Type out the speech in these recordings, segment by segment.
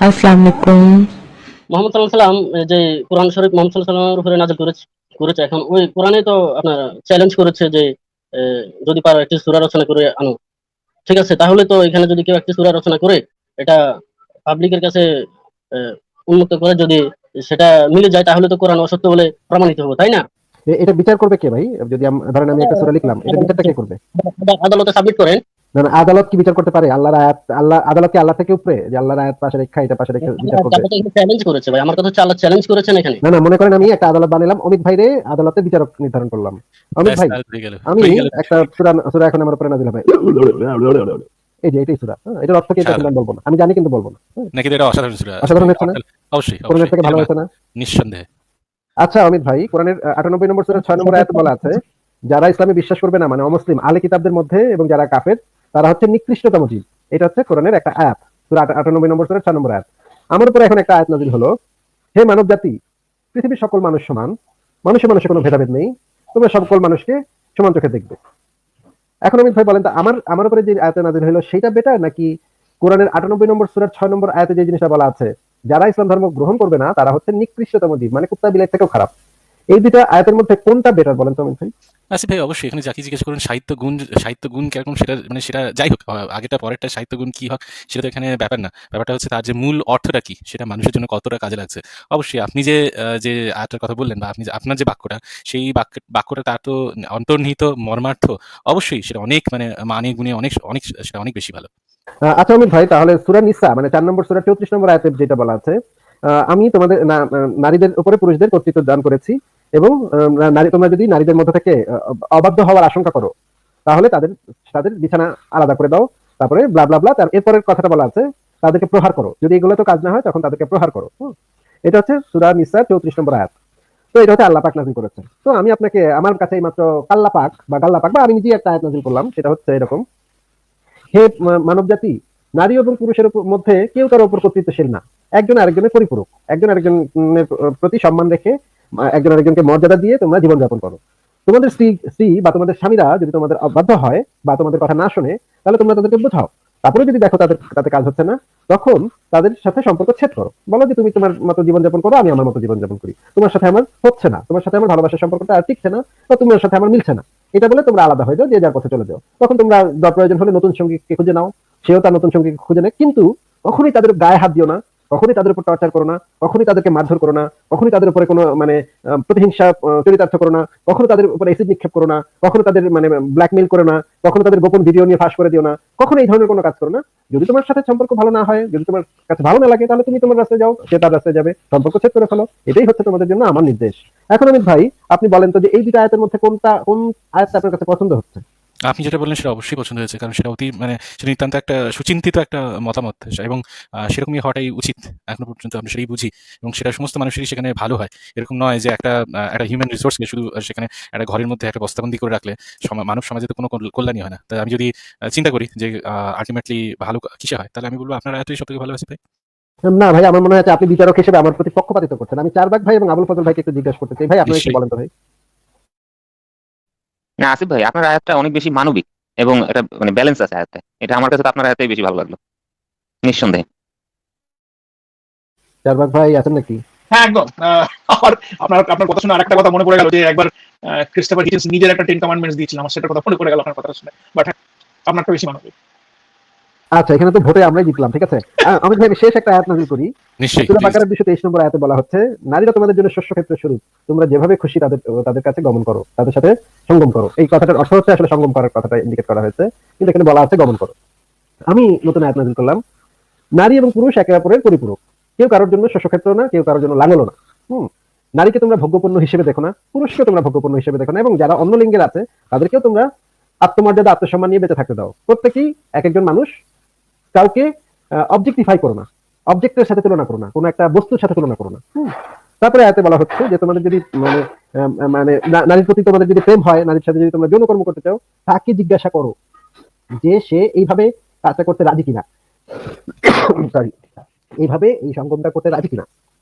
আসসালামু আলাইকুম। মোহাম্মদ সাল্লাল্লাহু আলাইহি সাল্লাম যে কোরআন শরীফ মোহাম্মদ সাল্লাল্লাহু আলাইহি সাল্লামের উপরে নাযিল করেছে এখন ওই কোরআনে তো আপনার চ্যালেঞ্জ করেছে যে এ যদি পারো একটি সূরা রচনা করে আনো। ঠিক আছে? তাহলে তো এখানে যদি কেউ একটি সূরা রচনা করে এটা পাবলিকের কাছে এ উন্মুক্ত করে যদি সেটা মিলে যায় তাহলে তো কোরআন অসত্য বলে প্রমাণিত হবে, তাই না? এটা বিচার করবে কে ভাই? যদি ধরেন আমি একটা সূরা লিখলাম, এটা বিচারটা কে করবে? আদালতে সাবমিট করেন। না, না, আদালত কি বিচার করতে পারে? আল্লাহর আয়াত, আদালত কি আল্লাহ থেকে উপরে যে আল্লাহর আয়াত পাশে রেখা এটা পাশে রেখে বিচার করবে? আদালত এখানে চ্যালেঞ্জ করেছে ভাই। আমার কথা হচ্ছে আল্লাহ চ্যালেঞ্জ করেছেন এখানে। না, না, মনে করেন আমি একটা আদালত বানালাম, অমিত ভাইরে আদালতে বিচারক নির্ধারণ করলাম। অমিত ব্যাস ভাই, তাহলে হয়ে গেল, আমি হয়ে গেল। একটা সূরা এখন আমার উপরে নাযিল হবে, এই যে এটাই সূরা। এটার অর্থ কি? এটা সাধারণ। কিন্তু আমি বলবো না, আমি জানি কিন্তু বলবো না। নাকি এটা অসাধারণ ছিল অসাধারণ হচ্ছে না? অবশ্যই কোরআনের অবশ্যই থেকে এটা ভালো হয়েছে না? নিঃসন্দেহে। আচ্ছা অমিত ভাই, কোরআনের 98 নম্বর সূরার 6 নম্বর আয়াতে বলা আছে, যারা ইসলামে বিশ্বাস করবে না, মানে অমুসলিম আহলে কিতাবদের মধ্যে এবং যারা কাফের, তারা হচ্ছে নিকৃষ্টতম জীব। এটা হচ্ছে কোরআনের একটা আয়াত, সূরা 98 নম্বর সূরার 6 নম্বর আয়াত। আমার উপরে এখন একটা আয়াত নাযিল হলো, হে মানব জাতি, পৃথিবীর সকল মানুষ সমান, মানুষে মানুষে কোনো ভেদাভেদ নেই, তোমরা সকল মানুষকে সমান চোখে দেখবে। এখন অমিত ভাই বলেন তো, আমার আমার উপরে যে আয়াত নাযিল হলো সেটা বেটার, নাকি কোরআনের 98 নম্বর সূরার 6 নম্বর আয়াতে যে জিনিসটা বলা আছে, যারা ইসলাম ধর্ম গ্রহণ করবে না তারা হচ্ছে নিকৃষ্টতম জীব, মানে কুত্তা বিলাই থেকেও খারাপ? এই দুইটা আয়াতের মধ্যে কোনটা বেটার বলেন তো অমিত ভাই? আসিফ ভাই অবশ্যই এখানে যাকে জিজ্ঞেস করুন সাহিত্য গুণ কিরকম সেটা মানে সেটা যাই হোক আগেটা পরেরটা সাহিত্য গুণ কি হোক সেটা তো এখানে ব্যাপার না। ব্যাপারটা হচ্ছে তার যে মূল অর্থটা কি সেটা মানুষের জন্য কতটা কাজে লাগছে। অবশ্যই আপনি যে আয়াতটার কথা বললেন বা আপনি আপনার যে বাক্যটা সেই বাক্যটা তার তো অন্তর্নিহিত মর্মার্থ অবশ্যই সেটা অনেক মানে গুণে অনেক অনেক সেটা অনেক বেশি ভালো। আচ্ছা অমিত ভাই, তাহলে সূরা নিসা মানে 4 নম্বর সূরা 34 নম্বর আয়াতে যেটা বলা আছে, আমি তোমাদের নারীদের উপরে পুরুষদের কর্তৃত্ব দান করেছি, এবং তোমরা যদি নারীদের মধ্য থেকে অবাধ্য হওয়ার আশঙ্কা করো, তাহলে তাদের তাদের বিছানা আলাদা করে দাও। তারপরে ব্লা ব্লা ব্লা, তার এরপরের কথাটা বলা আছে, তাদেরকে প্রহার করো, যদি এগুলো তো কাজ না হয় তখন তাদেরকে প্রহার করো। এটা হচ্ছে সূরা নিসা 34 নম্বর আয়াত। তো এটা হচ্ছে আল্লাহ পাক নাযিল করেছেন। তো আমি আপনাকে, আমার কাছে মাত্র কাল্লা পাক বা গাল্লা পাক বা আমি নিজেই একটা আয়াত নাযিল করলাম, সেটা হচ্ছে এরকম, হে মানব জাতি, নারী এবং পুরুষের মধ্যে কেউ কারো উপর কর্তৃত্বশীল না, একজন আরেকজনের পরিপূরক, একজন আরেকজনের প্রতি সম্মান রেখে একজন আরেকজনকে মর্যাদা দিয়ে তোমরা জীবনযাপন করো। তোমাদের স্ত্রী স্ত্রী বা তোমাদের স্বামীরা যদি তোমাদের অবাধ্য হয় বা তোমাদের কথা না শোনে, তাহলে তোমরা তাদেরকে বোঝাও। তারপরে যদি দেখো তাতে কাজ হচ্ছে না, তখন তাদের সাথে সম্পর্ক ছেদ করো, বলো যে তুমি তোমার মতো জীবনযাপন করো, আমি আমার মতো জীবনযাপন করি, তোমার সাথে আমার হচ্ছে না, তোমার সাথে আমার ভালোবাসার সম্পর্কটা আর টিকছে না, বা তোমার সাথে আমার মিলছে না। এটা বলে তোমরা আলাদা হয়ে যাও, যে যার পথে চলে যাও। তখন তোমরা প্রয়োজন হলে নতুন সঙ্গীকে খুঁজে নাও, সেও তার নতুন সঙ্গীকে খুঁজে নেয়, কিন্তু কখনোই তাদের গায়ে হাত দিও না, কখনোই তাদের উপর টর্চার করো না, কখনোই তাদেরকে মারধর করো না, কখনোই তাদের উপরে কোনো মানে প্রতিহিংসা চরিতার্থ করো না, কখনো তাদের উপরে এসিড নিক্ষেপ করো না, কখনো তাদের মানে ব্ল্যাকমেইল করো না, কখনো তাদের গোপন ভিডিও নিয়ে ফাঁস করে দিও না, কখনো এই ধরনের কোনো কাজ করো না। যদি তোমার সাথে সম্পর্ক ভালো না হয়, যদি তোমার কাছে ভালো না লাগে, তাহলে তুমি তোমার রাস্তায় যাও, সে তার রাস্তায় যাবে, সম্পর্ক ছেদ করে ফেলো। এটাই হচ্ছে তোমাদের জন্য আমার নির্দেশ। এখন অমিত ভাই, আপনি বলেন তো যে এই দুটো আয়াতের মধ্যে কোন আয়াতটা আপনার কাছে পছন্দ হচ্ছে? আপনি যেটা বললেন সেটা অবশ্যই পছন্দ হয়েছে, কারণ সেটা অতি সেটা নিতান্ত একটা সুচিন্তিত একটা মতামত, এবং সেরকমই হওয়াটাই উচিত। এখনো পর্যন্ত আমরা সেটাই বুঝি এবং সেটা সমস্ত মানুষেরই সেখানে ভালো হয়। এরকম নয় যে একটা হিউম্যান রিসোর্সকে শুধু সেখানে একটা ঘরের মধ্যে একটা বস্তাবন্দি করে রাখলে মানব সমাজে তো কোনো কল্যাণই হয় না। তাই আমি যদি চিন্তা করি যে আলটিমেটলি ভালো কিসে হয়, তাহলে আমি বলবো আপনার আয়াতই সবথেকে ভালো আছে ভাই। না ভাই, আমার মনে হয় যে আপনি বিচারক হিসেবে আমার প্রতি পক্ষপাতিত্ব করছেন। আমি চারবাগ ভাই এবং আবুল ফজল ভাইকে একটু জিজ্ঞাসা করতে চাই, ভাই আপনারা একটু নিশ্চয়ই। বলেন তো ভাই। না আসিফ ভাই, আপনার আয়াতটা অনেক বেশি মানবিক এবং এটা মানে ব্যালেন্স আছে আয়াতে। এটা আমার কাছে তো আপনার আয়াতটাই বেশি ভালো লাগলো, নিঃসন্দেহে। চারবাগ ভাই আছেন নাকি? হ্যাঁ, একদম। আমার আপনার আপনার কথা শুনে আরেকটা কথা মনে পড়ে গেল যে একবার ক্রিস্টোফার হিচেন্স নিজের একটা 10 কমান্ডমেন্টস দিয়েছিল। আমার সেটার কথা মনে পড়ে গেল আপনার কথা শুনে। বাট আপনারটা বেশি মানবিক। আচ্ছা, এখানে তো ভোটে আমরাই জিতলাম, ঠিক আছে। আমি ভাই শেষ একটা আয়াত নাযিল করি। নিশ্চয়ই সূরা প্লিজ। বাকারার 223 নম্বর আয়াতে বলা হচ্ছে, নারীরা তোমাদের জন্য শস্য ক্ষেত্রের স্বরূপ, তোমরা যেভাবে খুশি তাদের তাদের কাছে গমন করো, তাদের সাথে সঙ্গম করো। এই কথাটার অর্থ হচ্ছে আসলে সঙ্গম করার কথাটা ইন্ডিকেট করা হয়েছে, কিন্তু এখানে বলা আছে গমন করো। আমি নতুন আয়াত নাযিল করলাম, নারী এবং পুরুষ একে অপরের পরিপূরক, কেউ কারোর জন্য শস্যক্ষেত্র না, কেউ কারোর জন্য লাঙ্গলও না। হুম নারীকে তোমরা ভোগ্যপণ্য হিসেবে দেখো না, পুরুষকে তোমরা ভোগ্যপণ্য হিসেবে দেখো না, এবং যারা অন্য লিঙ্গের আছে তাদেরকেও তোমরা আত্মমর্যাদা আত্মসম্মান নিয়ে বেঁচে থাকতে দাও। প্রত্যেকেই এক একজন মানুষ, কাউকে অবজেক্টিফাই করো না, অবজেক্টের সাথে তুলনা করো না, কোনো একটা বস্তুর সাথে তুলনা করো না। তারপরে এতে বলা হচ্ছে যে তোমাদের যদি মানে নারীর প্রতি তোমাদের যদি প্রেম হয়, নারীর সাথে যদি তোমরা যৌনকর্ম করতে চাও, তাকে জিজ্ঞাসা করো যে সে এইভাবে কাজটা করতে রাজি কিনা, সরি, এইভাবে এই সঙ্গমটা করতে রাজি কিনা,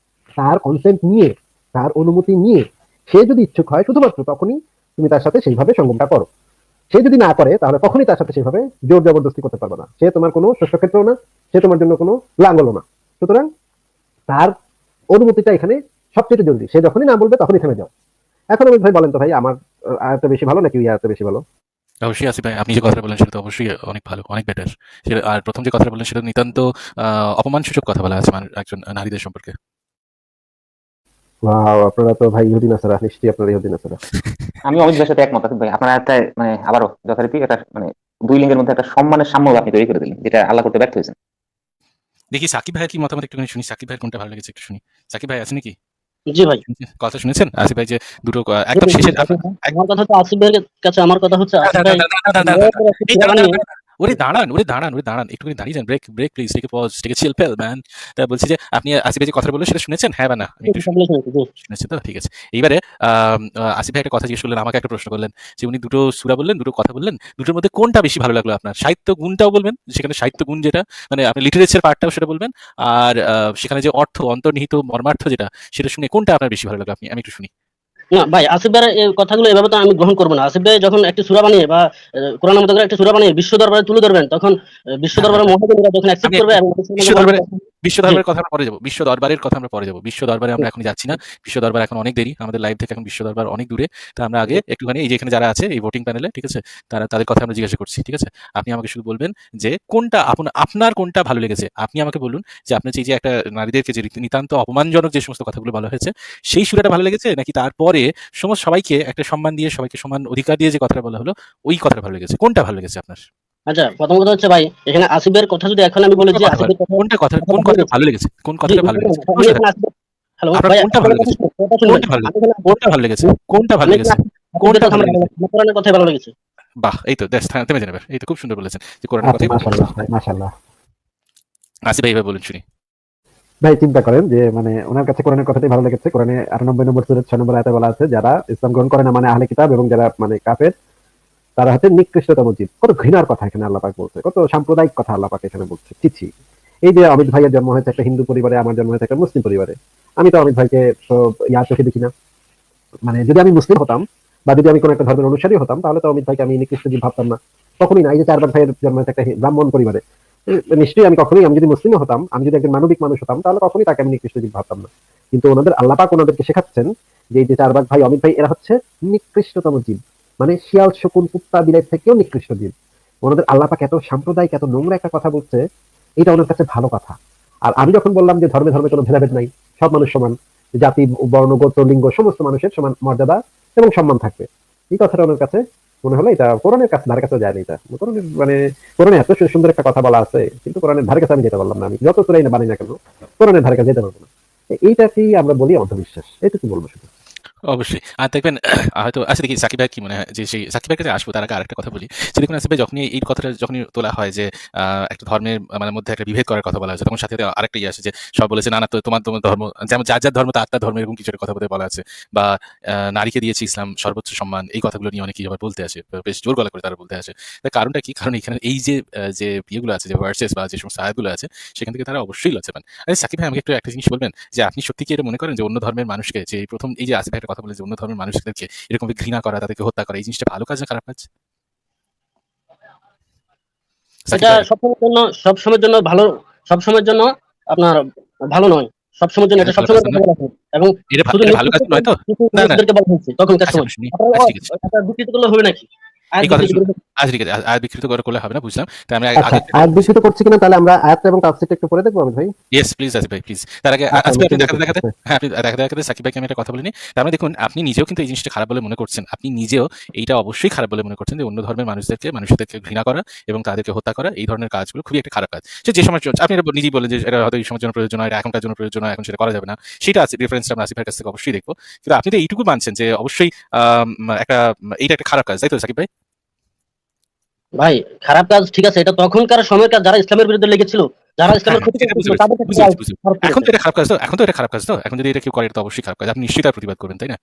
তার কনসেন্ট নিয়ে, তার অনুমতি নিয়ে সে যদি ইচ্ছুক হয়, শুধুমাত্র তখনই তুমি তার সাথে সেইভাবে সঙ্গমটা করো। সে যদি না করে, তাহলে কখনই তার সাথে সেভাবে জোর জবরদস্তি করতে পারবে না। সে তোমার কোনো শস্যক্ষেত্র না, সে তোমার জন্য কোনো লাঙ্গলও না। সুতরাং তার অনুমতিটা এখানে সবচেয়ে জরুরি। সে যখনই না বলবে তখনই থেমে যাও। এখন আমি ভাই বলেন তো ভাই, আমার আয়াতটা বেশি ভালো নাকি ওই আয়াতটা বেশি ভালো? অবশ্যই আসিফ ভাই, আপনি যে কথাটা বললেন সেটা তো অবশ্যই অনেক ভালো, অনেক বেটার। আর প্রথম যে কথাটা বললেন সেটা নিতান্ত অপমানসূচক কথা বলা আছে একজন নারীদের সম্পর্কে। ওয়াও, আপনারা তো ভাই ইহুদি নাসারা, নিশ্চয়ই আপনারা ইহুদি নাসারা। আমি অমিত ভাইয়ের সাথে একমত আছি ভাই। আপনার একটা মানে আবারও যথারীতি একটা মানে দুই লিঙ্গের মধ্যে একটা সম্মানের সাম্য আপনি তৈরি করে দিলেন, যেটা আল্লাহ করতে ব্যর্থ হয়েছেন। দেখি সাকিব ভাইয়ের কি মতামত একটুখানি শুনি। সাকিব ভাইয়ের কোনটা ভালো লেগেছে একটু শুনি। সাকিব ভাই আছে নাকি? জি ভাই। কথা শুনেছেন আসিফ ভাই যে দুটো একদম শেষের আমার কথা হচ্ছে আসিফ ভাইয়ের কাছে, আমার কথা হচ্ছে আসিফ ভাই এই দাঁড়ান, ওরে দাঁড়ান, একটুখানি দাঁড়িয়ে যান। Break break please, take a pause, take a chill pill man. তা বলছি যে আপনি আসিফ ভাই যে কথাটা বললেন সেটা শুনেছেন, হ্যাঁ বা না? আমি একটু শুনেছি তো, ঠিক আছে। এইবারে আসিফ ভাই একটা কথা জিজ্ঞেস করলেন, আমাকে একটা প্রশ্ন করলেন যে উনি দুটো সূরা বললেন, দুটো কথা বললেন, দুটোর মধ্যে কোনটা বেশি ভালো লাগলো আপনার? সাহিত্য গুণটাও বলবেন, সেখানে সাহিত্য গুণ যেটা মানে আপনি লিটারেচার পার্টটাও সেটা বলবেন, আর সেখানে যে অর্থ অন্তর্নিহিত মর্মার্থ যেটা, সেটা শুনে কোনটা আপনার বেশি ভালো লাগলো আমি একটু শুনি। না ভাই, আসিফ ভাইয়ের এই কথাগুলো এভাবে তো আমি গ্রহণ করবো না। আসিফ ভাই যখন একটি সূরা বানিয়ে বা কোরআনের মতো করে একটা সূরা বানিয়ে বিশ্ব দরবারে তুলে ধরবেন, তখন বিশ্ব দরবারের মহাজনেরা যখন অ্যাকসেপ্ট আমি করবে এবং বিশ্ব দরবারে বিশ্ব দরবারের কথা আমরা পরে যাবো। বিশ্ব দরবারের কথা আমরা পরে যাবো। বিশ্ব দরবারে আমরা এখন যাচ্ছি না। বিশ্ব দরবার এখন অনেক দেরি। আমাদের লাইভ থেকে এখন বিশ্ব দরবার অনেক দূরে। তো আমরা আগে একটুখানি এই যে এখানে যারা আছে এই ভোটিং প্যানেলে, ঠিক আছে? তাদের কথা আমরা জিজ্ঞাসা করছি, ঠিক আছে? আপনি আমাকে শুধু বলবেন যে কোনটা আপনার কোনটা ভালো লেগেছে? আপনি আমাকে বলুন যে আপনার যে একটা নারীদেরকে যে নিতান্ত অপমানজনক যে সমস্ত কথাগুলো বলা হয়েছে, সেই সূরাটা ভালো লেগেছে, নাকি তারপরে সবাইকে একটা সম্মান দিয়ে, সবাইকে সমান অধিকার দিয়ে যে কথাটা বলা হলো, ওই কথাটা ভালো লেগেছে? কোনটা ভালো লেগেছে আপনার? আচ্ছা, প্রথম কথা হচ্ছে ভাই, এখানে আসিফ ভাইয়ের কথা যদি এখন আমি বলি যে আসিফ ভাইয়ের কোন কথাটা ভালো লেগেছে? কোন কথাটা ভালো লেগেছে? হ্যালো আপনার ভাই, কোনটা ভালো লেগেছে? কোনটা ভালো লেগেছে? কোনটা ভালো লেগেছে? কোনটা ভালো লেগেছে? কোরআনের কথাই ভালো লেগেছে। বাহ! এই তো থেমে যান এবার। এই তো খুব সুন্দর বলেছেন যে কোরআনের আচ্ছা, কথাই বলতে মাশাআল্লাহ ভাই, মাশাআল্লাহ। আসিফ ভাই এবার বলুন শুনি। ভাই চিন্তা করেন যে মানে ওনার কাছে কোরআনের কথাটাই ভালো লেগেছে। কোরআনে ৯৮ নম্বর সূরা ৬ নম্বর আয়াতে বলা আছে, যারা ইসলাম গ্রহণ করে না মানে আহলে কিতাব এবং যারা মানে কাফের, তারা হচ্ছে নিকৃষ্টতম জীব। কত ঘৃণার কথা এখানে আল্লাহ পাক বলছে, কত সাম্প্রদায়িক কথা আল্লাহ পাক এখানে বলছে। চিছি। এই যে অমিত ভাইয়ের জন্ম হয়েছে একটা হিন্দু পরিবারে, আমার জন্ম হয়েছে একটা মুসলিম পরিবারে। আমি তো অমিত ভাইকে তো চোখে দেখি না। মানে যদি আমি মুসলিম হতাম বা যদি আমি কোনো একটা ধর্মের অনুসারী হতাম, তাহলে তো অমিত ভাইকে আমি নিকৃষ্ট জীব ভাবতাম না, কখনোই না। এই যে চারবার ভাইয়ের জন্ম হয়েছে একটা ব্রাহ্মণ পরিবারে, নিশ্চয়ই আমি কখনোই, আমি যদি মুসলিম হতাম, আমি যদি একজন মানবিক মানুষ হতাম, তাহলে কখনোই তাকে আমি নিকৃষ্ট জীব ভাবতাম না। কিন্তু ওনাদের আল্লাহ পাক ওনাদেরকে শেখাচ্ছেন যে এই যে চারবার ভাই অমিত ভাই, এরা হচ্ছে নিকৃষ্টতম জীব। মানে শিয়াল, শকুন, কুত্তা, বিলাই থেকেও নিকৃষ্ট জীব। ওনাদের আল্লাহ পাক এত সাম্প্রদায়িক, এত নোংরা একটা কথা বলছে, এটা ওনার কাছে ভালো কথা। আর আমি যখন বললাম যে ধর্মে ধর্মে কোনো ভেদাভেদ নাই, সব মানুষ সমান, জাতি, বর্ণ, গোত্র, লিঙ্গ সমস্ত মানুষের সমান মর্যাদা এবং সম্মান থাকবে, এই কথাটা ওনার কাছে মনে হলো এটা কোরআনের কাছে ধারে কাছে যায় না। এটা কোরআনের মানে কোরআনে এত সুন্দর একটা কথা বলা আছে, কিন্তু কোরআনের ধারে কাছে আমি যেতে পারলাম না। আমি যত সূরাই না বানি না কেন, কোরআনের ধারে কাছে যেতে পারবো না। এইটাকেই আমরা বলি অন্ধবিশ্বাস। এটা কি বলবো শুধু। অবশ্যই। আর দেখবেন হয়তো আচ্ছা দেখি সাকিব ভাইয়ের কি মনে হয় যে সেই সাকিব ভাইয়ের কাছে আসবো তার আগে আরেকটা কথা বলি। যে দেখুন আসিফ ভাই যখনই এই কথাটা যখনই তোলা হয় যে একটা ধর্মের মানে মধ্যে একটা বিভেদ করার কথা বলা হয়েছে, তখন সাথে আরেকটা ইয়ে আসে যে সব বলেছে না তো তোমার ধর্ম, যেমন যার ধর্ম তার ধর্ম, এরকম কিছু একটা কথা বলা আছে। বা নারীকে দিয়েছে ইসলাম সর্বোচ্চ সম্মান, এই কথাগুলো নিয়ে অনেকেই আবার বলতে আসে, বেশ জোর গলা করে তারা বলতে আসে। তার কারণটা কি? কারণ এখানে এই যে ইয়েগুলো আছে, যে ভার্সেস বা যে সমস্ত আয়াতগুলো আছে, সেখান থেকে তারা অবশ্যই লজ্জা পান। আরে সাকিব ভাই আমাকে একটু একটা জিনিস বলবেন যে আপনি সত্যি কি এটা মনে করেন যে অন্য ধর্মের মানুষকে, যে প্রথম এই যে আসিফ ভাই একটা কথা বলে যে অন্য ধর্মের মানুষদেরকে এরকম ঘৃণা করা, তাদেরকে হত্যা করা, এই জিনিসটা ভালো কাজ না খারাপ কাজ? সাকিব এটা ভাই সবসময়ের জন্য ভালো, সবসময়ের জন্য আপনার ভালো নয়। সবসময়ের জন্য এটা এটা ভালো কাজ সবসময় না? কথা বলা হয় এবং শুধু এটা ভালো কাজ নয় তো? কিছু না, না। মানুষদেরকে বলা হয়েছে তখনকার আচ্ছা সময়। আমরা শুনি। আপনারা আচ্ছা ঠিক আছে। এটা বিকৃত করলে হবে নাকি? আয়াত এই কথাটা বিকৃত শুনুন। করে আচ্ছা ঠিক আছে। আয়াত বিকৃত করলে হবে না, বুঝলাম। তাই আমি আচ্ছা, আগে আয়াত বিকৃত করছি কিনা তাহলে আমরা আয়াতটা এবং তাফসীরটা একটু পড়ে দেখবো আমি ভাই। ইয়েস প্লিজ আসিফ ভাই প্লিজ। তার আগে আচ্ছা, আসিফ আমি ভাই আপনি শুনতে দেখাতে চাই। দেখাতে আচ্ছা। হ্যাঁ আপনি দেখাতে দেখাতে সাকিব ভাইকে আমি একটা কথা বলিনি। তার মানে দেখুন আপনি নিজেও কিন্তু এই জিনিসটা খারাপ বলে মনে করছেন। আপনি নিজেও এইটা অবশ্যই খারাপ বলে মনে করছেন যে অন্য ধর্মের মানুষদেরকে ঘৃণা করা এবং তাদেরকে হত্যা করা, এই ধরনের কাজগুলো খুবই একটা খারাপ কাজ। যে সময় আপনি এটা নিজেই বললেন যে এটা হয়তো এই সময়ের জন্য প্রয়োজন হয়, এটা এখনকার জন্য প্রয়োজন হয়, এখন সেটা করা যাবে না। সেটা আছে, রেফারেন্সটা আমরা আসিফ ভাইয়ের কাছ থেকে অবশ্যই দেখবো। কিন্তু আপনি তো এইটুকু মানছেন যে অবশ্যই এইটা একটা খারাপ কাজ, তাই তো সাকিব ভাই? ভাই, খারাপ কাজ ঠিক আছে, এটা তখনকার সময়কার যারা ইসলামের বিরুদ্ধে লেগেছিল, যারা হ্যাঁ, ইসলামের হ্যাঁ, ক্ষতি সেটা বুঝতে করতেছিল পেরেছি, তাদের বুঝতে ক্ষেত্রে পেরেছি, বুঝতে পেরেছি। খারাপ এখন করেছে। তো এটা খারাপ কাজ তো? এখন তো এটা খারাপ কাজ তো? এখন যদি এটা কেউ করে এটা তো অবশ্যই খারাপ কাজ। আপনি নিশ্চয়ই তার প্রতিবাদ করবেন, তাই না?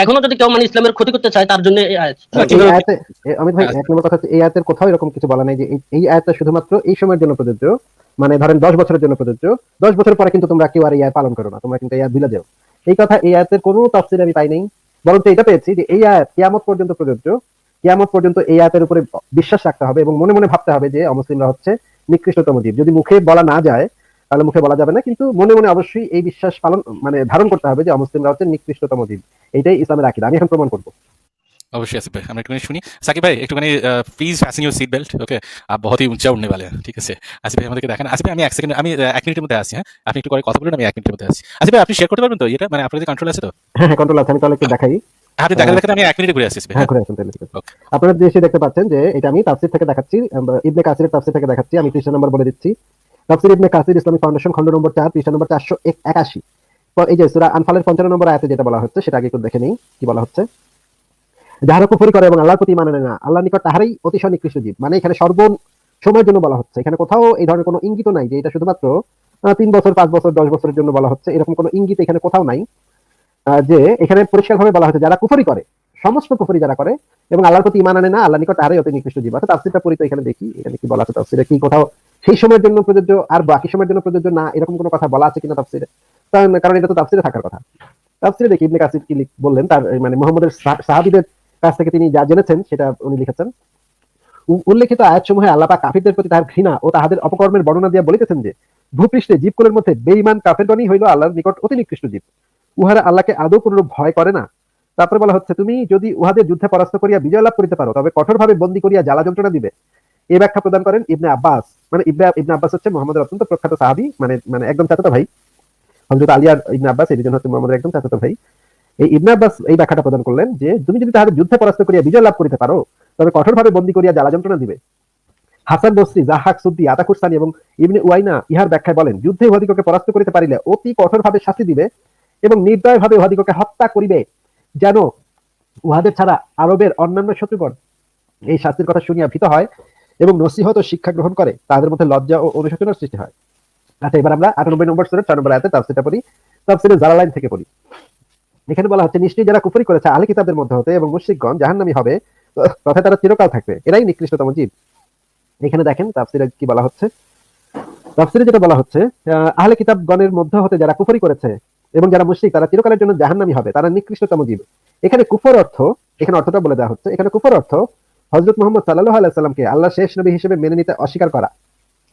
এখনো যদি কেউ মানে ইসলামের ক্ষতি করতে চায় তার জন্য এই আয়াত। না এই কিভাবে? আয়াতে অমিত ভাই হ্যাঁ, এক নম্বর কথা হচ্ছে, এই আয়াতের কোথাও এরকম কিছু বলা নাই যে এই আয়াতটা শুধুমাত্র এই সময়ের জন্য প্রযোজ্য। মানে ধরেন 10 বছরের জন্য প্রযোজ্য, 10 বছর পরে কিন্তু তোমরা কেউ আর এই আয়াত পালন করো না, তোমরা কিন্তু এই আয়াত ভুলে যাও। এই কথা এই আয়াতের কোনো তাফসীরে আমি পাই নাই। বরঞ্চ এটা পেয়েছি যে এই আয়াত কিয়ামত পর্যন্ত প্রযোজ্য। কিয়ামত পর্যন্ত এই আয়াতের উপরে বিশ্বাস রাখতে হবে এবং মনে মনে ভাবতে হবে যে অমুসলিমরা হচ্ছে নিকৃষ্টতম জীব। যদি মুখে বলা না যায়, তাহলে মুখে বলা যাবে না, কিন্তু মনে মনে অবশ্যই এই বিশ্বাস পালন মানে ধারণ করতে হবে যে অমুসলিমরা হচ্ছে নিকৃষ্টতম জীব। এটাই ইসলামের আকীদা। আমি এখন প্রমাণ করবো। अवश्य आसिफ भाई, আমরা একটুখানি শুনি। সাকিব ভাই একটুখানি প্লিজ ফ্যাস্টেন ইউর সিট বেল্ট, ওকে? आप बहुत ही ऊंचा उड़ने वाले हैं, ঠিক আছে? আসিফ ভাই আমাদেরকে দেখেন। আসিফ ভাই আমি 1 সেকেন্ড, আমি 1 মিনিটের মধ্যে আসছি, হ্যাঁ? আপনি একটু করে কথা বলুন, আমি 1 মিনিটের মধ্যে আসছি। আসিফ ভাই আপনি শেয়ার করতে পারবেন তো এটা, মানে আপনাদের কন্ট্রোল আছে তো? হ্যাঁ হ্যাঁ, কন্ট্রোল আছে। আমি তাহলে একটু দেখাই। আপনি দেখাতে দেখাতে আমি 1 মিনিটে ঘুরে আসছি আসিফ ভাই, হ্যাঁ, হ্যাঁ? ঘুরে আসুন তাহলে, ঠিক আছে। ওকে। আপনারা দেশে দেখতে পাচ্ছেন যে এটা আমি তাফসীর থেকে দেখাচ্ছি, ইবনে কাসিরের তাফসীর থেকে দেখাচ্ছি। আমি পৃষ্ঠা নাম্বার বলে দিচ্ছি। তাফসীর ইবনে কাসির ইসলামিক ফাউন্ডেশন খণ্ড নম্বর 4 পৃষ্ঠা নম্বর 481। এই যে সূরা আনফালের 55 নম্বর আয়াতে যেটা বলা হচ্ছে সেটা আগে একটু দেখে নেই কি বলা হচ্ছে। যাহারা কুফরি করে এবং আল্লাহর প্রতি ঈমান আনে না, আল্লাহর নিকট তাহারাই অতিশয় নিকৃষ্ট জীব। মানে এখানে সময়ের জন্য বলা হচ্ছে। এখানে কোথাও এই ধরনের কোনো ইঙ্গিত নাই যে এটা শুধুমাত্র 3 বছর, 5 বছর, 10 বছরের জন্য বলা হচ্ছে, এরকম কোনো ইঙ্গিত এখানে কোথাও নাই। যে এখানে পরিষ্কারভাবে বলা হচ্ছে যারা কুফরি করে, সমস্ত কুফরি যারা করে এবং আল্লাহর প্রতি ঈমান আনে না, আল্লাহর নিকট তাহারাই অতি নিকৃষ্ট জীব। অর্থাৎ তাফসীরটা পড়ি তো এখানে দেখি এখানে কি বলা আছে তাফসীরে, কি কোথাও সেই সময়ের জন্য প্রযোজ্য আর বাকি সময়ের জন্য প্রযোজ্য না এরকম কোনো কথা বলা আছে কিনা তাফসীরে। কারণ এটা তো তাফসীরে থাকার কথা। তাফসীরে দেখি ইবনে কাসির কি বললেন, তার মানে মুহাম্মদের সাহাবীদের কাছ থেকে তিনি যা জেনেছেন সেটা উনি লিখেছেন। উল্লেখিত আয়াতসমূহে আল্লাহ পাক কাফিরদের প্রতি তাহার ঘৃণা ও তাহাদের অপকর্মের বর্ণনা দিয়ে বলিতেছেন যে ভূপৃষ্ঠে জীবকুলের মধ্যে বেঈমান কাফেরগণই হইল আল্লাহর নিকট অতি নিকৃষ্ট জীব। উহারা আল্লাহকে আদৌ কোনরূপ ভয় করে না। তারপরে বলা হচ্ছে তুমি যদি উহাদের যুদ্ধে পরাস্ত করিয়া বিজয় লাভ করিতে পারো তবে কঠোরভাবে বন্দী করিয়া জ্বালা যন্ত্রণা দিবে। এই ব্যাখ্যা প্রদান করেন ইবনে আব্বাস। মানে ইবনে আব্বাস হচ্ছে মুহাম্মদের অত্যন্ত প্রখ্যাত সাহাবী, মানে একদম চাচাতো ভাই। হযরত আলী আর ইবনে আব্বাস এই দুজন হচ্ছে মুহাম্মদের একদম চাচাতো ভাই। এই ইবনে আব্বাস এই ব্যাখ্যাটা প্রদান করলেন যে তুমি যদি তাহাদের যুদ্ধে পরাস্ত করিয়া বিজয় লাভ করিতে পারো তবে কঠোরভাবে বন্দী করিয়া জ্বালা যন্ত্রণা দিবে। হাসান বসরি, জাহাক সুদ্দি, আতাকুর সানি এবং ইবনে উয়াইনা ইহার ব্যাখ্যায় বলেন যুদ্ধে উহাদিগকে পরাস্ত করিতে পারিলে অতি কঠোরভাবে শাস্তি দিবে এবং নির্দয়ভাবে উহাদিগকে হত্যা করিবে, যেন উহাদের ছাড়া আরবের অন্যান্য শত্রুগণ এই শাস্তির কথা শুনিয়া ভীত হয় এবং নসিহত ও শিক্ষা গ্রহণ করে, তাদের মধ্যে লজ্জা ও অনুশোচনার সৃষ্টি হয়। আচ্ছা, এবার আমরা 98 নম্বর সূরার 4 নম্বর আয়াতে তাফসীরটা পড়ি। তাফসীরে জালালাইন থেকে পড়ি। এখানে বলা হচ্ছে নিশ্চয়ই যারা কুফরি করেছে আহলে কিতাবদের মধ্যে হতে এবং মুশরিকগণ জাহান্নামী হবে, তথা তারা চিরকাল থাকবে, এরাই নিকৃষ্টতম জীব। এখানে দেখেন তাফসীরে কি বলা হচ্ছে। তাফসীরে যেটা বলা হচ্ছে আহলে কিতাবগণের মধ্যে হতে যারা কুফরি করেছে এবং যারা মুশরিক তারা চিরকালের জন্য জাহান্নামী হবে, তারা নিকৃষ্টতম জীব। এখানে কুফর অর্থ, এখানে অর্থটা বলে দেওয়া হচ্ছে। এখানে কুফর অর্থ হযরত মুহাম্মদ সাল্লাল্লাহু আলাইহি সাল্লামকে আল্লাহ শেষ নবী হিসেবে মেনে নিতে অস্বীকার করা।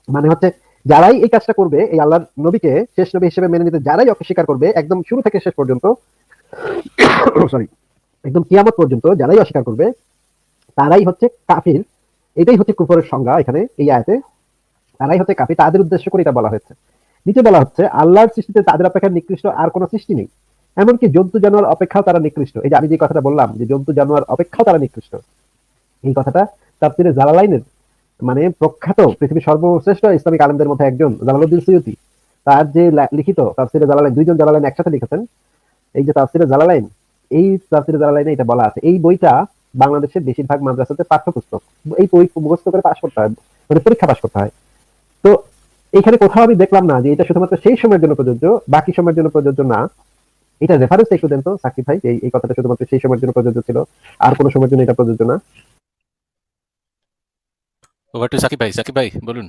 মানে হচ্ছে যারাই এই কাজটা করবে, এই আল্লাহর নবীকে শেষ নবী হিসেবে মেনে নিতে যারাই অস্বীকার করবে, একদম শুরু থেকে শেষ পর্যন্ত, সরি, একদম কিয়ামত পর্যন্ত যারাই অস্বীকার করবে তারাই হচ্ছে কাফির। এটাই হচ্ছে কুফরের সংজ্ঞা এখানে এই আয়াতে। তারাই হচ্ছে কাফির, তাদের উদ্দেশ্য করে এটা বলা হয়েছে। নিচে বলা হচ্ছে আল্লাহর সৃষ্টিতে তাদের অপেক্ষা নিকৃষ্ট আর কোনো সৃষ্টি নেই, এমনকি জন্তু জানোয়ার অপেক্ষাও তারা নিকৃষ্ট। এই যে আমি যে কথাটা বললাম যে জন্তু জানোয়ার অপেক্ষাও তারা নিকৃষ্ট, এই কথাটা তাফসীরে জালালাইনের মানে প্রখ্যাত পৃথিবীর সর্বশ্রেষ্ঠ ইসলামিক আলেমদের মধ্যে একজন জালালউদ্দিন সুয়ুতি তার যে লিখিত তাফসীরে জালালাইন, দুইজন জালালাইন একসাথে লিখেছেন। এই যে তাফসীরে জালালাইন, এই তাফসীরে জালালাইনে এটা বলা আছে। এই বইটা বাংলাদেশের বেশিরভাগ মাদ্রাসাতে পাঠ্যপুস্তক। এই বই মুখস্থ করে পাস করতে হয়, মানে পরীক্ষা পাস করতে হয়। তো এখানে কোথাও আমি দেখলাম না যে এটা শুধুমাত্র সেই সময়ের জন্য প্রযোজ্য, বাকি সময়ের জন্য প্রযোজ্য না। এটা রেফারেন্স একটু দেন তো সাকিব ভাই, এই কথাটা শুধুমাত্র সেই সময়ের জন্য প্রযোজ্য ছিল, আর কোনো সময়ের জন্য এটা প্রযোজ্য না। ওভার টু সাকিব ভাই। সাকিব ভাই বলুন।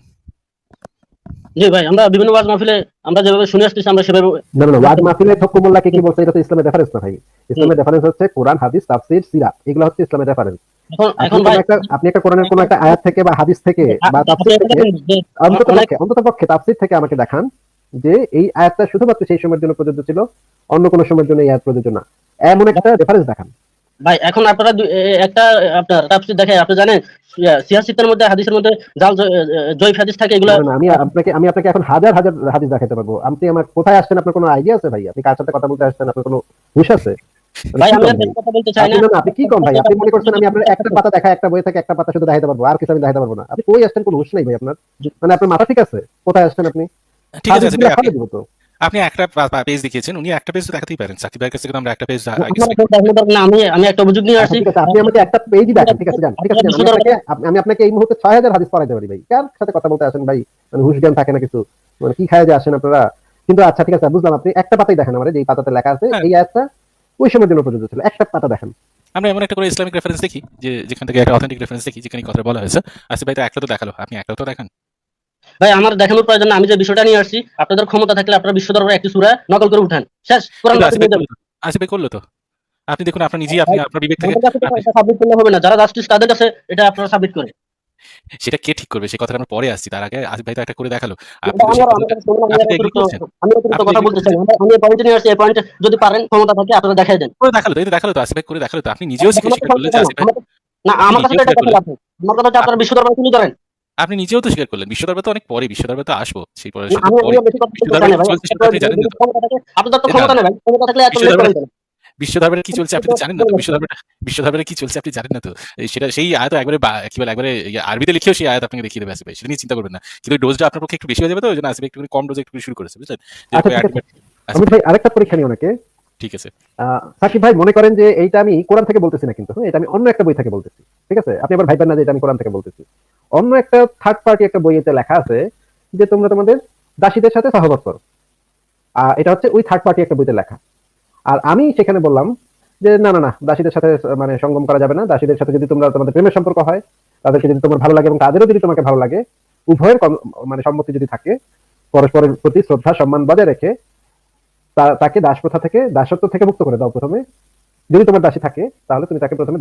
জি ভাই, আমরা বিভিন্ন ওয়াজ মাহফিলে আমরা যেভাবে শুনে আসতেছি আমরা সেভাবে না না, ওয়াজ মাহফিলে থক্কুমুল্লাহকে কি বলছে, এটা তো ইসলামের রেফারেন্স না ভাই। ইসলামের রেফারেন্স হচ্ছে কোরআন, হাদিস, তাফসীর, সিরাত, এগুলো হচ্ছে ইসলামের রেফারেন্স। এখন ভাই আপনি একটা কোরআনের কোন একটা আয়াত থেকে বা হাদিস থেকে বা তাফসীর থেকে, অন্ততপক্ষে তাফসীর থেকে আমাকে দেখান যে এই আয়াতটা শুধুমাত্র সেই সময়ের জন্য প্রযোজ্য ছিল, অন্য কোনো সময়ের জন্য এই আয়াত প্রযোজ্য না, এমন একটা রেফারেন্স দেখান। ভাই এখন আপনারা একটা আপনার তাফসীর দেখে আপনি জানেন সিয়াসিতের মধ্যে হাদিসের মধ্যে জাল জয়ীফ হাদিস থাকে, এগুলো না, আমি আপনাকে এখন হাজার হাজার হাদিস দেখাতে পারবো। আপনি আমার কোথায় আসছেন, আপনার কোনো আইডিয়া আছে ভাই? আপনি কার সাথে কথা বলতে আসছেন, আপনার কোনো হুঁশ আছে? ভাই আমি কথা বলতে চাই না। আপনি কি কম ভাই? আপনি মনে করছেন আমি আপনার একটা পাতা দেখাই, একটা বই থেকে একটা পাতা শুধু দেখাতে পারবো, আর কিছু আমি দেখাতে পারবো না? আপনি কই আসছেন, কোনো হুঁশ নাই ভাই আপনার? মানে আপনার মাথা ঠিক আছে? কোথায় আসছেন আপনি? ঠিক আছে হাদিসগুলো দেখাতে দিব তো। আপনি একটা পেজ দেখিয়েছেন, উনি একটা পেজ তো দেখাতেই পারেন। সাকিব ভাইয়ের কাছে কিন্তু আমরা একটা পেজ আমি একটা অভিযোগ নিয়ে আসছি। ঠিক আছে, আপনি আমাকে একটা পেজই দেখান। ঠিক আছে, যান। ঠিক আছে, আমি আপনাকে এই মুহূর্তে 6000 হাদিস পড়াইতে পারি ভাই। কার সাথে কথা বলতে আসেন ভাই? মানে হুঁশ জ্ঞান থাকে না কিছু, মানে কি খায় যে আসেন আপনারা? কিন্তু আচ্ছা ঠিক আছে, বুঝলাম। আপনি একটা পাতাই দেখেন আমারে, যেই পাতাতে লেখা আছে এই আয়াতটা ওই সময়ের জন্য প্রযোজ্য ছিল, একটা পাতা দেখেন। আমরা এমন একটা করে ইসলামিক রেফারেন্স দেখি যে যেখান থেকে একটা অথেন্টিক রেফারেন্স দেখি যেখানে কথা বলা হয়েছে। আসিফ ভাই তো একটা তো দেখালো, আপনি একটা তো দেখান। ভাই আমার দেখানোর প্রয়োজন না, আমি যে বিষয়টা নিয়ে আসছি আপনাদের ক্ষমতা থাকলে আপনারা বিশ্ব দরবারে একটি সূরা নকল করে উঠান, শেষ। কোরআন আসিফ ভাই করলো তো, আপনি দেখুন আপনার নিজেই, আপনি আপনার বিবেক থেকে সাবমিট করলে হবে না, যারা জাস্টিস তাদের কাছে এটা আপনারা সাবমিট করে। সেটা কে ঠিক করবে? সেই কথাটা আমরা পরে আসছি। তার আগে আসিফ ভাই তো একটা করে দেখালো। আপনি এটা তো সেই আমার কথাটা আমি আপনি আর তো এগ্রি অতিরিক্ত করছেন। অতিরিক্ত আপনি কথা এগ্রি বলতে চাই করছেন। না। আমি এই পয়েন্টে নিয়ে আসছি, এই পয়েন্টে যদি পারেন ক্ষমতা থাকে আপনারা দেখাই দেন। করে দেখালো তো, এই তো দেখালো তো, আসিফ ভাই করে দেখালো তো। আপনি নিজেও আমার স্বীকার তো করলেন সমস্যা যে না, আসিফ ভাই, না আপনি আমার কাছে নিজেও তো এটা স্বীকার কথা করলেন। লাগবে। আমার কথা হচ্ছে আপনারা আপনি বিশ্ব দরবারে তুলে ধরেন। আপনি নিজেও তো স্বীকার করলেন। বিশ্ব দরবারে তো অনেক পরে, বিশ্ব দরবারে তো আসবো। সেই পরে না, সেটা তো আমি পরে। বেশি কথা বিশ্ব বলতে চাই দরবারে না কি ভাই। চলছে সেটা তো আপনি জানেন যদি না তো। ক্ষমতা থাকে, আপনাদের তো এ না, ক্ষমতা নেই ভাই, ক্ষমতা থাকলে এত বিশ্ব লেট দরবারে করেন কেন? বিশ্ব দরবারে কি চলছে আপনি তো জানেন না তো। বিশ্ব দরবারে কি চলছে আপনি জানেন না তো। সেটা সেই আয়াত একবারে কি বলে একবারে আরবিতে লিখেও সেই আয়াত আপনাকে দেখিয়ে দেবে আসিফ ভাই। সেটা নিয়ে চিন্তা করবেন না। কিন্তু ওই ডোজটা আপনার পক্ষে একটু বেশি হয়ে যাবে তো, ওই জন্য আসিফ একটু কম ডোজে একটু শুরু করেছে, বুঝলেন? আচ্ছা, যেরকম ঠিক আছে। অ্যান্টিবায়োটিক আসিফ অমিত ভাই। ভাই, আরেকটা পরীক্ষা নিই ওনাকে। ঠিক আছে। সাকিব ভাই, মনে করেন যে এইটা আমি কোরআন থেকে বলতেছি না, কিন্তু হ্যাঁ, এটা আমি অন্য একটা বই থেকে বলতেছি। ঠিক আছে, আপনি আবার ভাইবেন না যে এটা আমি কোরআন থেকে বলতেছি। অন্য একটা থার্ড পার্টি একটা বইয়েতে লেখা আছে যে তোমরা তোমাদের দাসীদের সাথে সহবাস করো। এটা হচ্ছে ওই থার্ড পার্টি একটা বইতে লেখা। আর আমি সেখানে বললাম যে না না না, দাসীদের সাথে মানে সঙ্গম করা যাবে না। দাসীদের সাথে যদি তোমরা তোমাদের প্রেমের সম্পর্ক হয়, তাদেরকে যদি তোমার ভালো লাগে এবং তাদেরও যদি তোমাকে ভালো লাগে, উভয়ের মানে সম্মতি যদি থাকে, পরস্পরের প্রতি শ্রদ্ধা সম্মান বজায় রেখে তাকে দাসপ্রথা থেকে দাসত্ব থেকে মুক্ত করে দাও প্রথমে। যদি তোমার দাসী থাকে তাহলে তুমি তাকে প্রথমে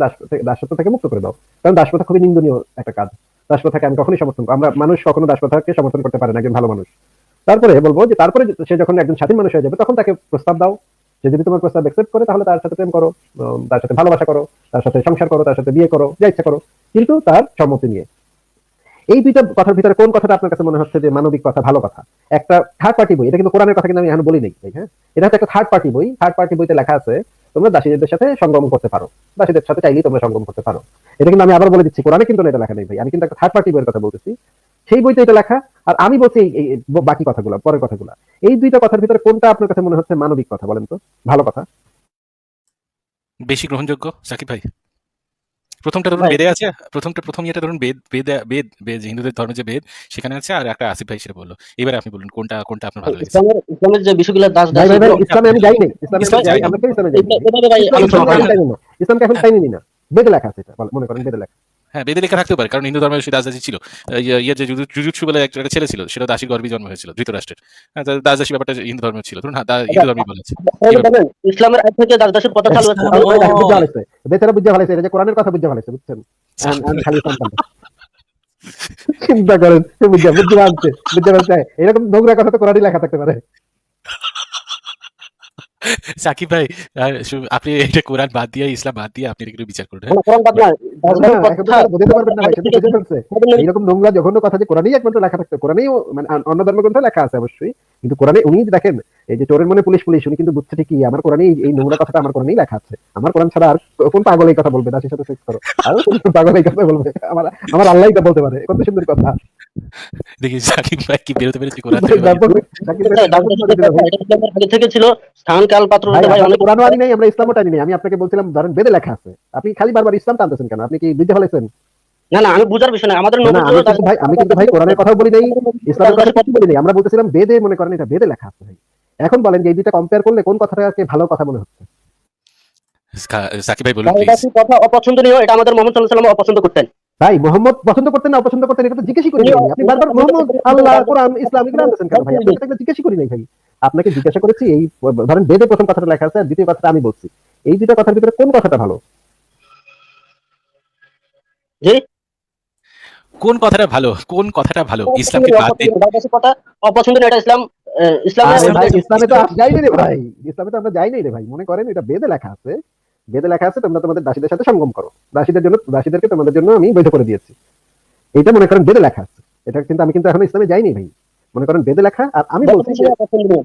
দাসত্ব থেকে মুক্ত করে দাও। কারণ দাসপ্রথা খুবই নিন্দনীয় একটা কাজ। দাসপ্রথাকে আমি কখনোই সমর্থন আমরা মানুষ কখনো দাসপ্রথাকে সমর্থন করতে পারে না, একজন ভালো মানুষ। তারপরে বলবো যে তারপরে সে যখন একজন স্বাধীন মানুষ হয়ে যাবে তখন তাকে প্রস্তাব দাও। সে যদি তোমার প্রস্তাব অ্যাকসেপ্ট করে তাহলে তার সাথে প্রেম করো, তার সাথে ভালোবাসা করো, তার সাথে সংসার করো, তার সাথে বিয়ে করো, যা ইচ্ছা করো, কিন্তু তার সম্মতি নিয়ে। এই দুইটা কথার ভিতরে কোন কথাটা আপনার কাছে মনে হচ্ছে যে মানবিক কথা, ভালো কথা? একটা থার্ড পার্টি বই, এটা কিন্তু কোরআনের কথা কিন্তু আমি এখন বলি নাই ভাই, হ্যাঁ। এটা হচ্ছে একটা থার্ড পার্টি বই। থার্ড পার্টি বইতে লেখা আছে তোমরা দাসীদের সাথে সঙ্গম করতে পারো, দাসীদের সাথে চাইলেই তোমরা সঙ্গম করতে পারো। এটা কিন্তু আমি আবার বলে দিচ্ছি, কোরআনে কিন্তু এটা লেখা নেই ভাই, আমি কিন্তু একটা থার্ড পার্টি বইয়ের কথা বলতেছি। সেই বইতে এটা লেখা, আর আমি বলছি এই বাকি কথাগুলো, পরের কথাগুলো। এই দুইটা কথার ভিতরে কোনটা আপনার কাছে মনে হচ্ছে মানবিক কথা বলেন তো, ভালো কথা? বেশি গ্রহণযোগ্য সাকিব ভাই। প্রথমটা ধরুন ভাই বেদে আছে, প্রথম ইয়েটা ধরুন বেদ বেদ বেদ বেদ হিন্দুদের ধর্মের যে বেদ সেখানে আছে, আর একটা আসিফ ভাই সেটা বললো। এবারে আপনি বলুন কোনটা কোনটা আপনার ভালো লেগেছে। ইসলামের যে বিষয়গুলো দাস ভাই দাসী ভাই ভাই, এগুলো ইসলামে আমি যাই নাই, ইসলামে ইসলামে যায়নি। আমরা কেউ ইসলামে যাই নাই। এভাবে ভাই আলোচনা ইসলামকে করেন আমি না। চাইনি না, ইসলামকে এখন চাইনি না। বেদে লেখা আছে এটা, মনে করেন বেদে লেখা। হ্যাঁ, বেদে লেখা থাকতেও পারে, কারণ হিন্দু ধর্মের সেই দাসদাসী ছিল। ইয়ে যে জুজুৎসু বলে একটা ছেলে ছিল, সেটা দাসীর গর্ভে জন্ম হয়েছিল ধৃতরাষ্ট্রের। হ্যাঁ, দাসদাসী ব্যাপারটা হিন্দু ধর্মের ছিল, ধরুন। হ্যাঁ, হিন্দু ধর্মই বলেছে। তাহলে এবার জানেন ইসলামের আগ থেকে দাস দাসীর কথা চালু আছে। ভাই ভাই, বুঝতে ভালো হয়েছে, বেচারা বুঝতে ভালো হয়েছে, এটা যে কোরআনের কথা বুঝতে ভালো হয়েছে, বুঝছেন? আমি খালি ইসলাম কান্দ চিন্তা করেন, সে বুঝতে পারছে, বুঝতে পারছে। এরকম নোংরা কথা তো কোরআনই লেখা থাকতে পারে। সাকিব ভাই, আপনি এটা কোরআন বাদ দিয়ে ইসলাম বাদ দিয়ে আপনি একটু বিচার করুন, হ্যাঁ। কোরআন বাদ না, দাস না, দাসীর এখন তো কথা তারা বোঝাতে পারবেন না ভাই, সে তো বুঝে ফেলছে। এইরকম নোংরা জঘন্য কথা যে কোরআনেই একমাত্র লেখা থাকতে, কোরআনেই মানে অন্য ধর্মগ্রন্থে লেখা আছে অবশ্যই, কিন্তু কোরআনে উনি দেখেন, এই যে চোরের মনে পুলিশ পুলিশ, উনি কিন্তু বুঝছে ঠিকই আমার কোরআনে এই নোংরা কথাটা আমার কোরআনেই লেখা আছে। আমার কোরআন ছাড়া আর কোন পাগল এই কথা বলবে দাসীর সাথে সেক্স করো? আর কোন পাগল এই কথা বলবে? আমার আমার আল্লাহ এটা বলতে পারে, কত সুন্দর কথা। দেখি সাকিব ভাই কি বেরোতে পেরেছি কোরআন ভাই, থেকে বাইরে। ব্যাপক, সাকিব ভাই, দাস ব্যাপক দাসীর করে দিল কথা ভাই। এটা ইসলামের আগে থেকে ছিল। স্থান কাল পাত্র ভাই, ভাই আমরা অনেক তো কোরআনও আনি নাই, আমরা ইসলামও টানি নাই। আমি আপনাকে বলছিলাম ধরেন বেদে লেখা আছে, আপনি খালি বারবার ইসলাম টানতেছেন কেন? আপনি কি বুঝতে ফেলেছেন? না না, আমি বুঝার বিষয় না। আমাদের না নবী না, ছিল আমি কিন্তু ভাই কোরআনের কথাও বলি নাই, ইসলামের কথা কিছু বলি নাই। আমরা বলতেছিলাম বেদে, মনে করেন এটা বেদে লেখা আছে ভাই। এখন বলেন যে এই দুইটা কম্পেয়ার করলে কোন কথাটাকে ভালো কথা মনে হচ্ছে? সাকিব ভাই বলুন দাস প্লিজ। দাসীর কথা অপছন্দনীয়, এটা আমাদের মোহাম্মদ সাল্লাল্লাহু আলাইহি ওয়াসাল্লাম অপছন্দ করতেন। ভাই, মোহাম্মদ পছন্দ করতেন না অপছন্দ করতেন এটা তো জিজ্ঞেসই করি নাই আমি। আপনি বারবার মোহাম্মদ, আল্লাহ, কোরআন, ইসলাম এগুলো আনতেছেন কেন ভাই? আপনাকে তো একটা জিজ্ঞাসা করি নাই ভাই। আপনাকে জিজ্ঞাসা করেছি এই ধরেন বেদে প্রথম কথাটা লেখা আছে আর দ্বিতীয় কথাটা আমি বলছি, এই দুটো কথার ভিতরে কোন কথাটা ভালো? জি, কোন কথাটা ভালো, কোন কথাটা ভালো? ইসলামকে বাদ দিন। দাস দাসীর কথা অপছন্দনীয়, এটা ইসলামের আরে ভাই, ইসলামে তো যাই নাই রে ভাই, ইসলামে তো আমরা যাই নাই রে ভাই। মনে করেন এটা বেদে লেখা আছে, বেদে লেখা আছে তোমরা তোমাদের দাসীদের সাথে সঙ্গম করো, দাসীদেরকে তোমাদের জন্য আমি বৈধ করে দিয়েছি। এটা মনে করেন বেদে লেখা আছে। এটা কিন্তু আমি কিন্তু এখন ইসলামে যাইনি ভাই। মনে করেন বেদে লেখা, আর আমি বলছি যে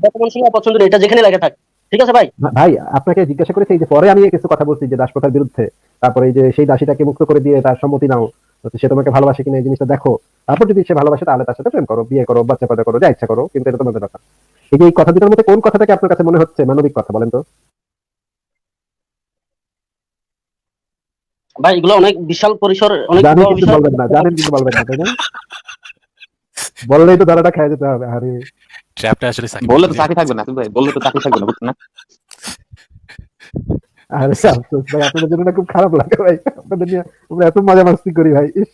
বর্তমান সময় অপছন্দনীয়, এটা যেখানে লেখা থাক। ঠিক আছে ভাই? ভাই, আপনাকে জিজ্ঞাসা করেছি এই যে পরে আমি কিছু কথা বলছি যে দাসপ্রথার বিরুদ্ধে, তারপরে এই যে সেই দাসীটাকে মুক্ত করে দিয়ে তার সম্মতি নাও, তো সে তোমাকে ভালোবাসে কিনা এই জিনিসটা দেখো, তারপর যদি সে ভালোবাসে তাহলে তার সাথে প্রেম করো, বিয়ে করো, বাচ্চা পয়দা করো, যা ইচ্ছা করো, কিন্তু এটা তোমাদের ব্যাপার। এই যে এই কথা দুটোর মধ্যে কোন কথাটাকে আপনার কাছে মনে হচ্ছে মানবিক কথা বলেন তো? ভাই এগুলো অনেক বিশাল পরিসর, অনেক জানেন বড় কিন্তু বিষয়। বলবেন না, জানেন কিন্তু বলবেন না, তাই না? বললেই তো ধারাটা খেয়ে যেতে হবে। আরে ট্র্যাপটা আসলে সাকিব বললে তো ভাই। চাকরি থাকবে না ভাই, বললে তো চাকরি থাকবে না, বুঝছেন না? আরে আফসোস ভাই, আপনাদের জন্য না খুব খারাপ লাগে ভাই, আপনাদের নিয়ে আমরা এত মজা মাস্তি করি ভাই। ইস,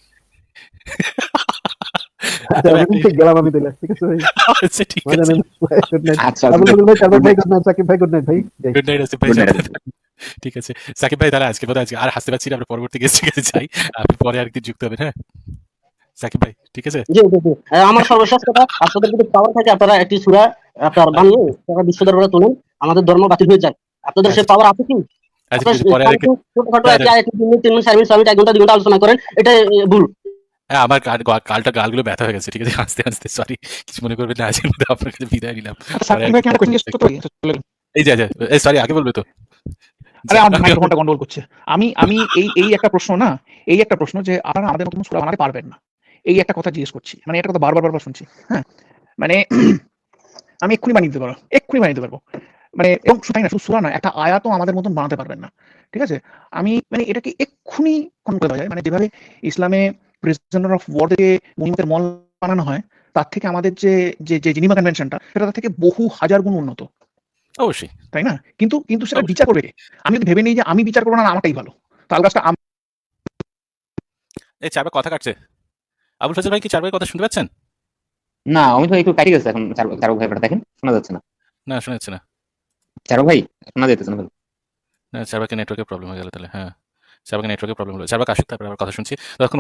আচ্ছা আমি ঠিক গেলাম আমি তাহলে, ঠিক আছে ভাই, আচ্ছা, ঠিক মজা আছে। নেন। Good night. আচ্ছা, আবুল ফজল ভাই, সালমান ভাই গুড নাইট, সাকিব ভাই গুড নাইট ভাই। গুড নাইট আসিফ ভাই। Good night. ঠিক আছে সাকিব ভাই, তাহলে আজকে বোধহয় আর হাসতে পারছি না, আমরা পরবর্তী গেস্টের কাছে যাই। আপনি পরে আরেকদিন যুক্ত হবেন, হ্যাঁ। সাকিব ভাই, ঠিক আছে? জি জি জি আমার সর্বশেষ কথা, আপনাদের যদি পাওয়ার থাকে আপনারা একটি সূরা আপনার বানিয়ে তারা বিশ্ব দরবারে তুলেন, আমাদের ধর্ম বাতিল হয়ে যায়। আপনাদের সেই আচ্ছা পাওয়ার আছে কি? আচ্ছা, আপনার ঠিক আছে, পরে আরেকটা। ছোটখাটো না, না, একটি আয়াত 3 মিনিট 3 মিনিট 4 মিনিট 6 মিনিট 1 ঘন্টা 2 ঘন্টা আলোচনা করেন, এটা ভুল। হ্যাঁ, আমার গালগুলো ব্যথা হয়ে গেছে, ঠিক আছে? হাসতে সরি, কিছু মনে করবেন না, আজকের মধ্যে আপনার কাছে বিদায় নিলাম। আচ্ছা পরে সাকিব ভাই, একদিন কি দেখা একটা কোয়েশ্চেন জিজ্ঞেস হচ্ছে। করতে পারি? আচ্ছা, চলে গেল। এই যে সরি, আগে বলবে তো। আরে আমার আমি মাইক্রোফোনটা গন্ডগোল করছে। আমি আমি এই একটা প্রশ্ন না, এই একটা প্রশ্ন যে আপনারা আমাদের মতন সূরা বানাতে পারবেন না। এই একটা কথা জিজ্ঞেস করছি। মানে এটা কথা বারবার শুনছি। হ্যাঁ? মানে আমি এক্ষুনি বানিয়ে দিতে পারবো। এক্ষুনি বানিয়ে দিতে পারবো। মানে এবং শুধু তাই না, শুধু সূরা না, একটা আয়াতও আমাদের মতন বানাতে পারবেন না। ঠিক আছে? আমি মানে এটাকে এক্ষুনি খণ্ডন করে দেওয়া যায়। মানে যেভাবে ইসলামে প্রিজনার অফ ওয়ার থেকে গনিমতের মল বানানো হয়, তার থেকে আমাদের যে জিনিভা কনভেনশনটা, সেটা তার থেকে বহু হাজার গুণ উন্নত। অবশ্যই, তাই না? কিন্তু সেটা অবশ্যই। বিচার করবে কে? আমি যদি ভেবে নিই যে আমি বিচার করব না, আমারটাই ভালো। তাল গাছটা এই চারবার কথা কাটছে। আবুল ফাজল ভাই, কি চারবার কথা শুনতে পাচ্ছেন? না, অমিত ভাই একটু কাটি গেছে এখন। চারক ভাই ব্যাপারটা দেখেন, শোনা যাচ্ছে না। না, শোনা যাচ্ছে না। চারক ভাই শোনা যাইতেছে না ভাই। না, চারবাকে নেটওয়ার্কের প্রবলেম হয়ে গেল তাহলে। হ্যাঁ, চারবাকে নেটওয়ার্কের প্রবলেম হলো। চারবাক আসুক, তারপরে আবার কথা শুনছি। তখন